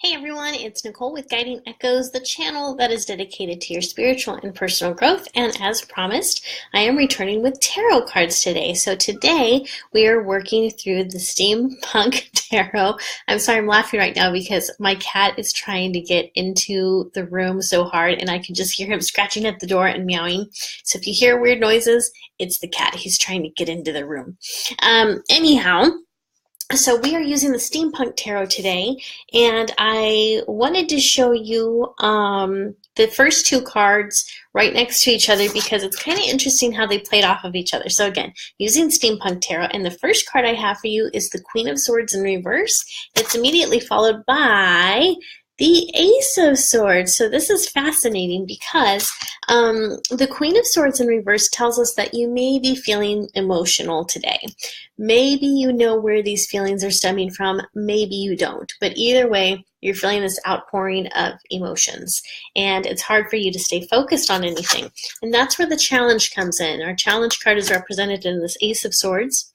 Hey everyone, it's Nicole with Guiding Echoes, the channel that is dedicated to your spiritual and personal growth. And as promised, I am returning with tarot cards today. So today we are working through the Steampunk Tarot. I'm sorry, I'm laughing right now because my cat is trying to get into the room so hard and I can just hear him scratching at the door and meowing. So if you hear weird noises, it's the cat. He's trying to get into the room. Anyhow, so we are using the Steampunk Tarot today, and I wanted to show you the first two cards right next to each other because it's kind of interesting how they played off of each other. So again, using Steampunk Tarot, and the first card I have for you is the Queen of Swords in reverse. It's immediately followed by the Ace of Swords. So this is fascinating because the Queen of Swords in reverse tells us that you may be feeling emotional today. Maybe you know where these feelings are stemming from, maybe you don't. But either way, you're feeling this outpouring of emotions. And it's hard for you to stay focused on anything. And that's where the challenge comes in. Our challenge card is represented in this Ace of Swords.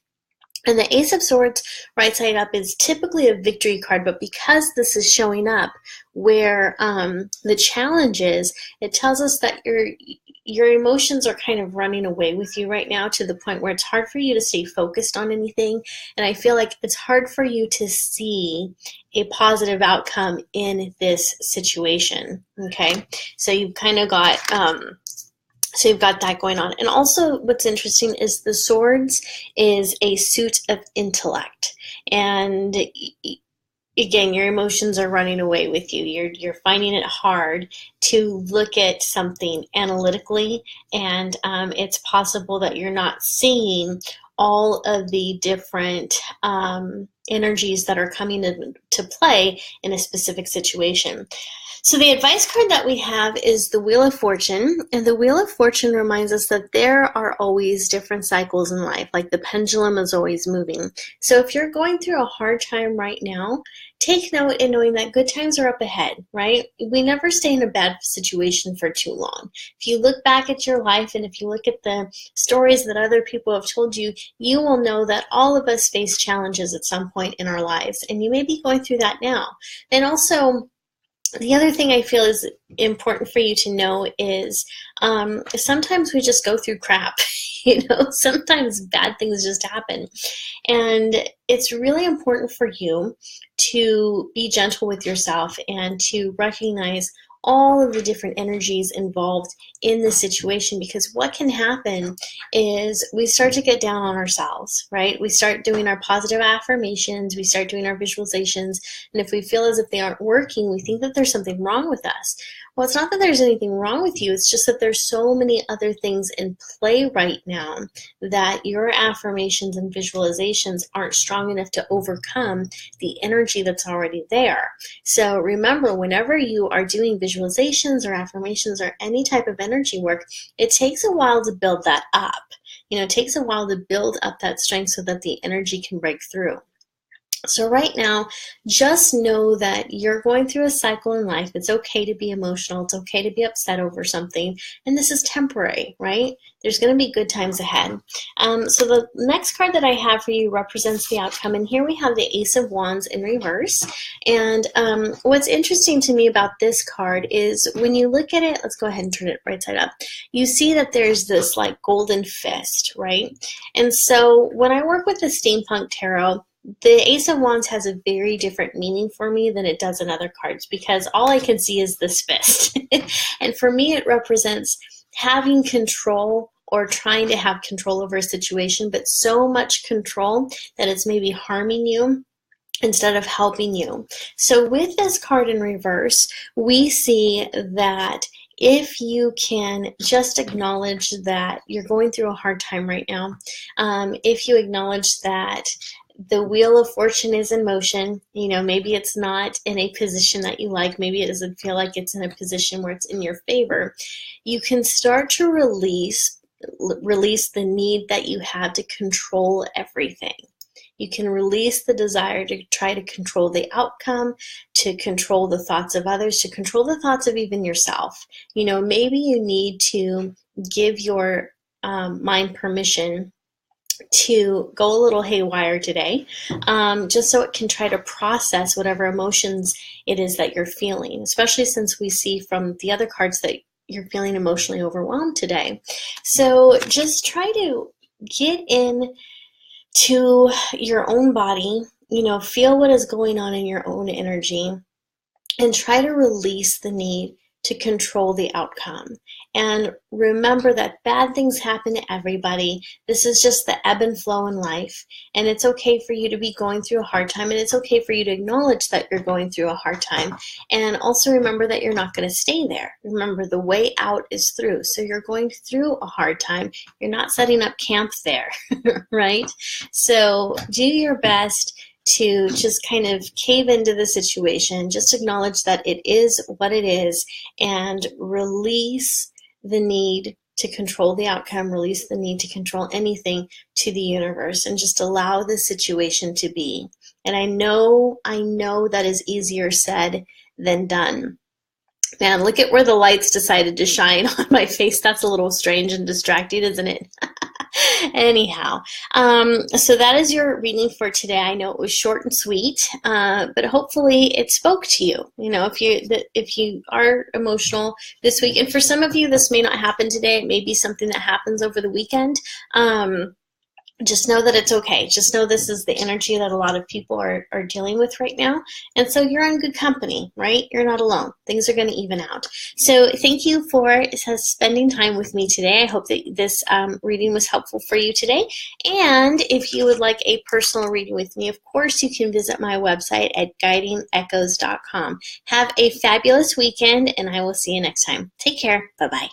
And the Ace of Swords, right side up, is typically a victory card, but because this is showing up where the challenge is, it tells us that your emotions are kind of running away with you right now to the point where it's hard for you to stay focused on anything. And I feel like it's hard for you to see a positive outcome in this situation, okay? So you've kind of got... So you've got that going on. And also what's interesting is the swords is a suit of intellect. And again, your emotions are running away with you. You're finding it hard to look at something analytically, and it's possible that you're not seeing all of the different energies that are coming into play in a specific situation. So the advice card that we have is the Wheel of Fortune, and the Wheel of Fortune reminds us that there are always different cycles in life, like the pendulum is always moving. So if you're going through a hard time right now, take note in knowing that good times are up ahead, right? We never stay in a bad situation for too long. If you look back at your life and if you look at the stories that other people have told you, you will know that all of us face challenges at some point in our lives, and you may be going through that now. And also, the other thing I feel is important for you to know is sometimes we just go through crap. Sometimes bad things just happen. And it's really important for you to be gentle with yourself and to recognize all of the different energies involved in the situation, because what can happen is we start to get down on ourselves, right? We start doing our positive affirmations, we start doing our visualizations, and if we feel as if they aren't working, we think that there's something wrong with us. Well, it's not that there's anything wrong with you, it's just that there's so many other things in play right now that your affirmations and visualizations aren't strong enough to overcome the energy that's already there. So remember, whenever you are doing visualizations or affirmations or any type of energy work, it takes a while to build that up. It takes a while to build up that strength so that the energy can break through. So right now, just know that you're going through a cycle in life. It's okay to be emotional. It's okay to be upset over something. And this is temporary, right? There's going to be good times ahead. So the next card that I have for you represents the outcome. And here we have the Ace of Wands in reverse. And what's interesting to me about this card is when you look at it, let's go ahead and turn it right side up. You see that there's this like golden fist, right? And so when I work with the Steampunk Tarot, the Ace of Wands has a very different meaning for me than it does in other cards because all I can see is this fist. And for me, it represents having control or trying to have control over a situation, but so much control that it's maybe harming you instead of helping you. So with this card in reverse, we see that if you can just acknowledge that you're going through a hard time right now, if you acknowledge that the Wheel of Fortune is in motion, maybe it's not in a position that you like, maybe it doesn't feel like it's in a position where it's in your favor, you can start to release the need that you have to control everything. You can release the desire to try to control the outcome, to control the thoughts of others, to control the thoughts of even yourself. Maybe you need to give your mind permission to go a little haywire today, just so it can try to process whatever emotions it is that you're feeling, especially since we see from the other cards that you're feeling emotionally overwhelmed today. So just try to get in to your own body, feel what is going on in your own energy, and try to release the need to control the outcome. And remember that bad things happen to everybody. This is just the ebb and flow in life. And it's okay for you to be going through a hard time. And it's okay for you to acknowledge that you're going through a hard time. And also remember that you're not going to stay there. Remember, the way out is through. So you're going through a hard time. You're not setting up camp there, right? So do your best to just kind of cave into the situation, just acknowledge that it is what it is, and release the need to control the outcome, release the need to control anything to the universe, and just allow the situation to be. And I know that is easier said than done. Man, look at where the lights decided to shine on my face. That's a little strange and distracting, isn't it? Anyhow, so that is your reading for today. I know it was short and sweet, but hopefully it spoke to you. If you are emotional this week, and for some of you this may not happen today, it may be something that happens over the weekend. Just know that it's okay. Just know this is the energy that a lot of people are dealing with right now. And so you're in good company, right? You're not alone. Things are going to even out. So thank you for spending time with me today. I hope that this reading was helpful for you today. And if you would like a personal reading with me, of course, you can visit my website at guidingechoes.com. Have a fabulous weekend, and I will see you next time. Take care. Bye-bye.